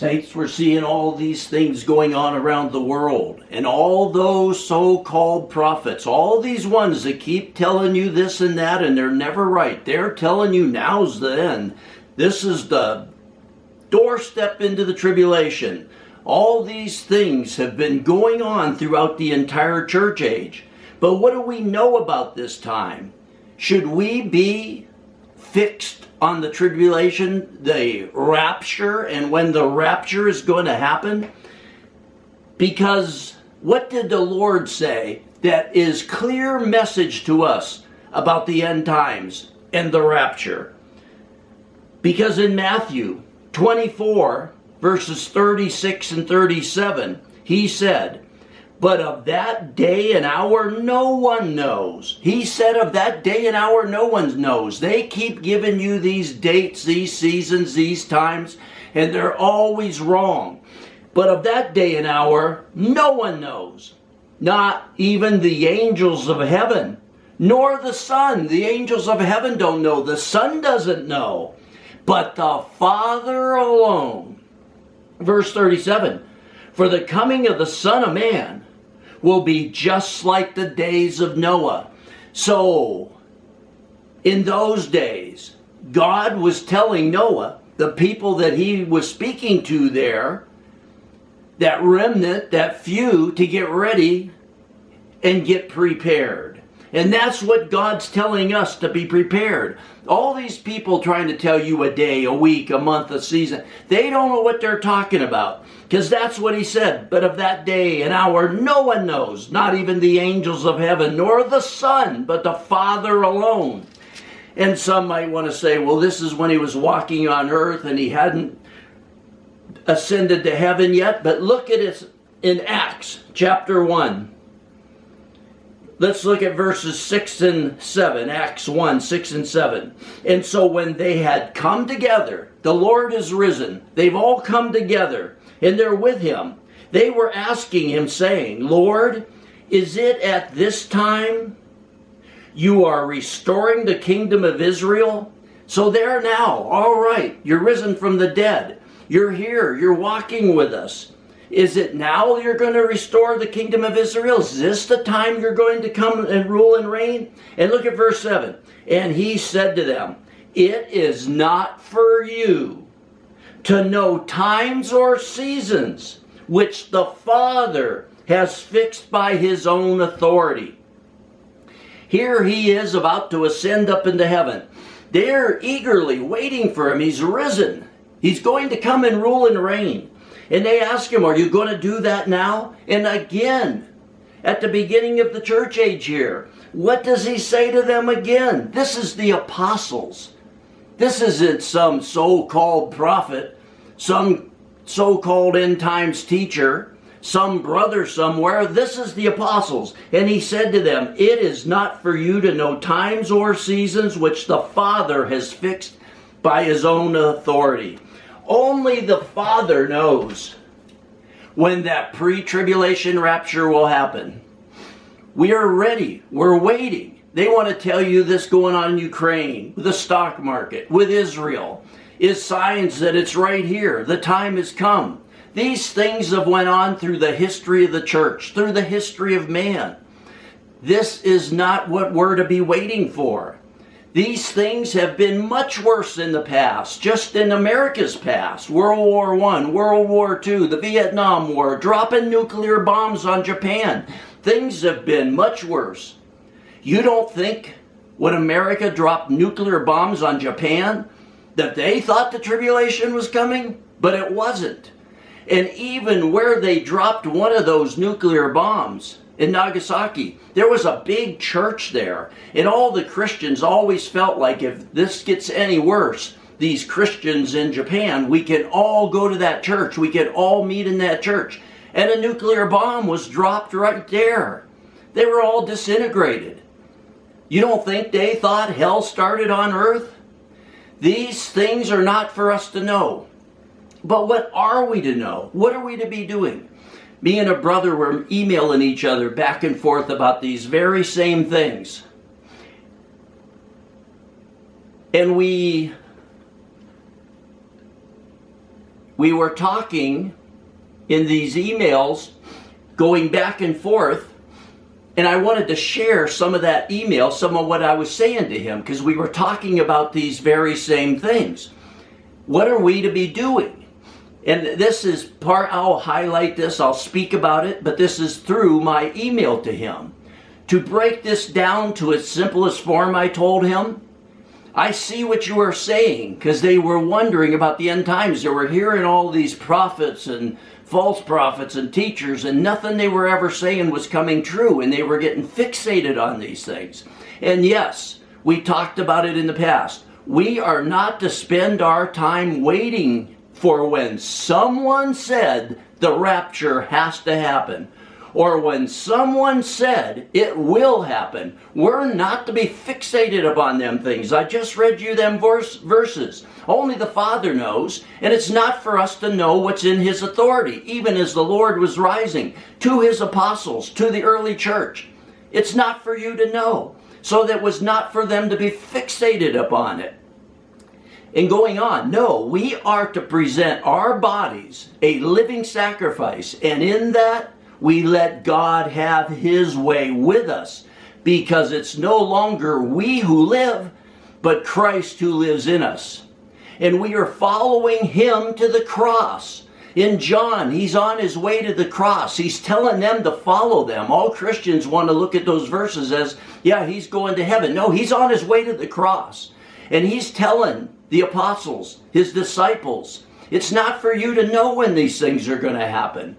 Saints, we're seeing all these things going on around the world, and all those so-called prophets, all these ones that keep telling you this and that, and they're never right. They're telling you now's the end. This is the doorstep into the tribulation. All these things have been going on throughout the entire church age. But what do we know about this time? Should we be fixed on the tribulation, the rapture, and when the rapture is going to happen? Because what did the Lord say that is clear message to us about the end times and the rapture? Because in Matthew 24, verses 36 and 37, he said, "But of that day and hour no one knows." He said of that day and hour no one knows. They keep giving you these dates, these seasons, these times, and they're always wrong. But of that day and hour no one knows. Not even the angels of heaven, nor the Son. The angels of heaven don't know. The Son doesn't know. But the Father alone. Verse 37, "For the coming of the Son of Man will be just like the days of Noah." So, in those days, God was telling Noah, the people that he was speaking to there, that remnant, that few, to get ready and get prepared. And that's what God's telling us, to be prepared. All these people trying to tell you a day, a week, a month, a season, they don't know what they're talking about. Because that's what he said. "But of that day and hour no one knows, not even the angels of heaven, nor the Son, but the Father alone." And some might want to say, well, this is when he was walking on earth and he hadn't ascended to heaven yet. But look at it in Acts chapter 1. Let's look at verses 6 and 7. Acts 1, 6 and 7. "And so when they had come together," the Lord is risen, they've all come together, and they're with him. "They were asking him, saying, 'Lord, is it at this time you are restoring the kingdom of Israel?'" So there now, all right, you're risen from the dead. You're here, you're walking with us. Is it now you're going to restore the kingdom of Israel? Is this the time you're going to come and rule and reign? And look at verse 7. "And he said to them, 'It is not for you to know times or seasons which the Father has fixed by his own authority.'" Here he is about to ascend up into heaven. They're eagerly waiting for him. He's risen. He's going to come and rule and reign. And they ask him, "Are you going to do that now?" And again, at the beginning of the church age here, what does he say to them again? This is the apostles. This isn't some so-called prophet, some so-called end times teacher, some brother somewhere. This is the apostles. "And he said to them, 'It is not for you to know times or seasons which the Father has fixed by his own authority.'" Only the Father knows when that pre-tribulation rapture will happen. We are ready. We're waiting. They want to tell you this going on in Ukraine, with the stock market, with Israel, is signs that it's right here. The time has come. These things have went on through the history of the church, through the history of man. This is not what we're to be waiting for. These things have been much worse in the past, just in America's past. World War I, World War II, the Vietnam War, dropping nuclear bombs on Japan. Things have been much worse. You don't think when America dropped nuclear bombs on Japan that they thought the tribulation was coming? But it wasn't. And even where they dropped one of those nuclear bombs, in Nagasaki, there was a big church there, and all the Christians always felt like if this gets any worse, these Christians in Japan, we can all go to that church, we can all meet in that church. And a nuclear bomb was dropped right there. They were all disintegrated. You don't think they thought hell started on earth? These things are not for us to know. But what are we to know? What are we to be doing? Me and a brother were emailing each other back and forth about these very same things. And we we were talking in these emails, going back and forth, and I wanted to share some of that email, some of what I was saying to him, because we were talking about these very same things. What are we to be doing? And this is part, I'll highlight this, I'll speak about it, but this is through my email to him. To break this down to its simplest form, I told him, I see what you are saying, because they were wondering about the end times. They were hearing all these prophets and false prophets and teachers, and nothing they were ever saying was coming true, and they were getting fixated on these things. And yes, we talked about it in the past. We are not to spend our time waiting for when someone said the rapture has to happen, or when someone said it will happen. We're not to be fixated upon them things. I just read you them verses. Only the Father knows, and it's not for us to know what's in His authority, even as the Lord was rising to His apostles, to the early church. It's not for you to know. So that was not for them to be fixated upon it. And going on, no, we are to present our bodies a living sacrifice, and in that we let God have His way with us, because it's no longer we who live, but Christ who lives in us. And we are following Him to the cross. In John, He's on His way to the cross. He's telling them to follow them. All Christians want to look at those verses as, yeah, He's going to heaven. No, He's on His way to the cross. And He's telling the apostles, His disciples, it's not for you to know when these things are going to happen.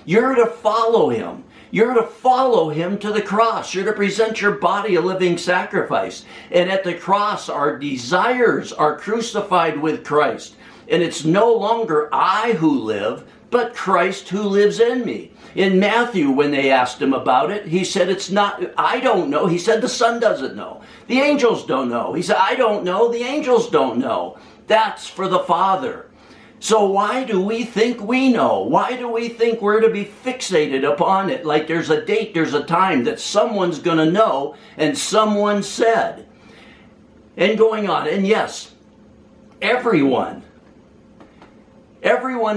You're to follow Him. You're to follow Him to the cross. You're to present your body a living sacrifice. And at the cross, our desires are crucified with Christ. And it's no longer I who live, but Christ who lives in me. In Matthew, when they asked Him about it, He said, it's not, I don't know. He said, the Son doesn't know. The angels don't know. He said, I don't know. The angels don't know. That's for the Father. So why do we think we know? Why do we think we're to be fixated upon it? Like there's a date, there's a time that someone's going to know, and someone said. And going on. And yes, everyone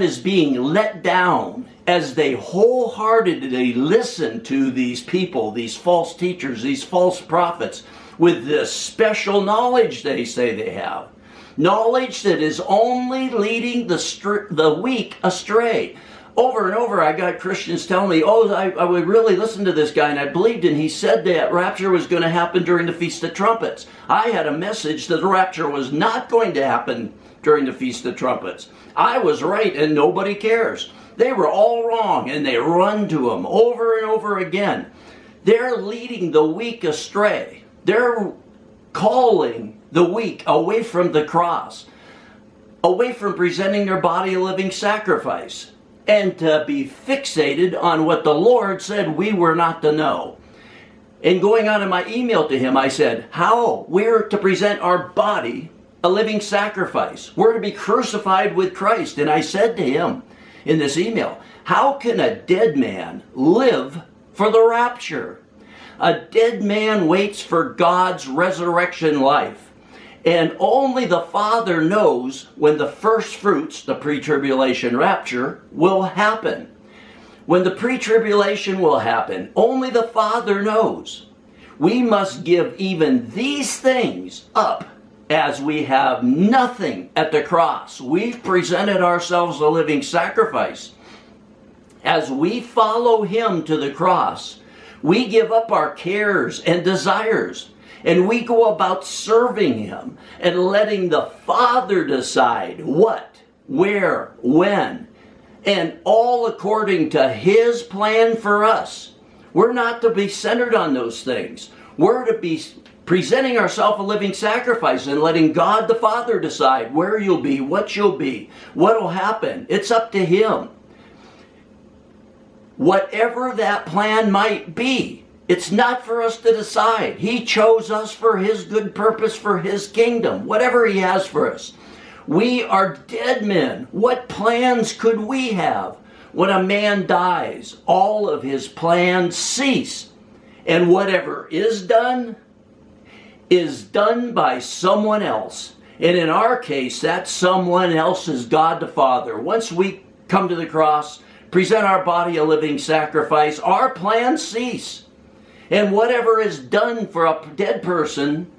is being let down as they wholeheartedly listen to these people, these false teachers, these false prophets, with this special knowledge they say they have. Knowledge that is only leading the weak astray. Over and over I got Christians telling me, oh, I would really listen to this guy, and I believed, and he said that rapture was going to happen during the Feast of Trumpets. I had a message that the rapture was not going to happen during the Feast of Trumpets. I was right, and nobody cares. They were all wrong, and they run to Him over and over again. They're leading the weak astray. They're calling the weak away from the cross, away from presenting their body a living sacrifice, and to be fixated on what the Lord said we were not to know. And going on in my email to him, I said, how? We're to present our body a living sacrifice. We're to be crucified with Christ. And I said to him in this email, how can a dead man live for the rapture? A dead man waits for God's resurrection life. And only the Father knows when the first fruits, the pre-tribulation rapture, will happen. When the pre-tribulation will happen, only the Father knows. We must give even these things up as we have nothing at the cross. We've presented ourselves a living sacrifice. As we follow Him to the cross, we give up our cares and desires, and we go about serving Him and letting the Father decide what, where, when, and all according to His plan for us. We're not to be centered on those things. We're to be presenting ourselves a living sacrifice and letting God the Father decide where you'll be, what you'll be, what will happen. It's up to Him. Whatever that plan might be, it's not for us to decide. He chose us for His good purpose, for His kingdom, whatever He has for us. We are dead men. What plans could we have? When a man dies, all of his plans cease. And whatever is done by someone else. And in our case, that someone else is God the Father. Once we come to the cross, present our body a living sacrifice, our plans cease. And whatever is done for a dead person,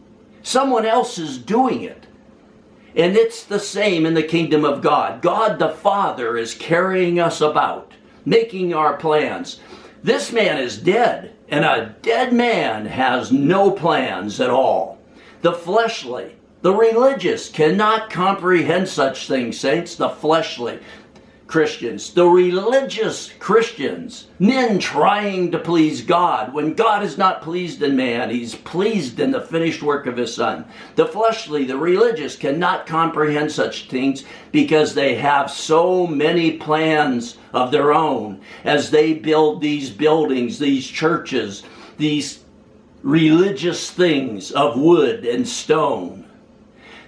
someone else is doing it. And it's the same in the kingdom of God. God the Father is carrying us about, making our plans. This man is dead, and a dead man has no plans at all. The fleshly, the religious cannot comprehend such things, saints. The fleshly Christians, the religious Christians, men trying to please God. When God is not pleased in man, he's pleased in the finished work of his Son. The fleshly, the religious cannot comprehend such things because they have so many plans of their own as they build these buildings, these churches, these religious things of wood and stone.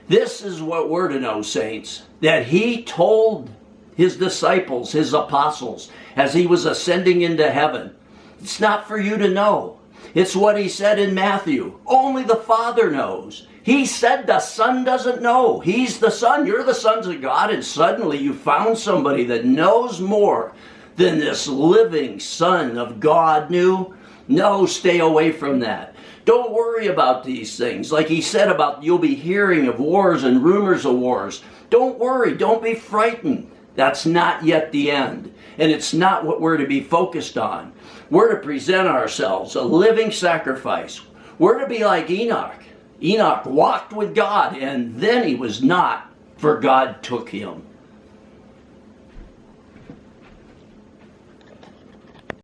This is what we're to know, saints, that he told his disciples, his apostles, as he was ascending into heaven. It's not for you to know. It's what he said in Matthew. Only the Father knows. He said the Son doesn't know. He's the Son. You're the sons of God, and suddenly you found somebody that knows more than this living Son of God knew. No, stay away from that. Don't worry about these things. Like he said about you'll be hearing of wars and rumors of wars. Don't worry. Don't be frightened. That's not yet the end. And it's not what we're to be focused on. We're to present ourselves a living sacrifice. We're to be like Enoch. Enoch walked with God, and then he was not, for God took him.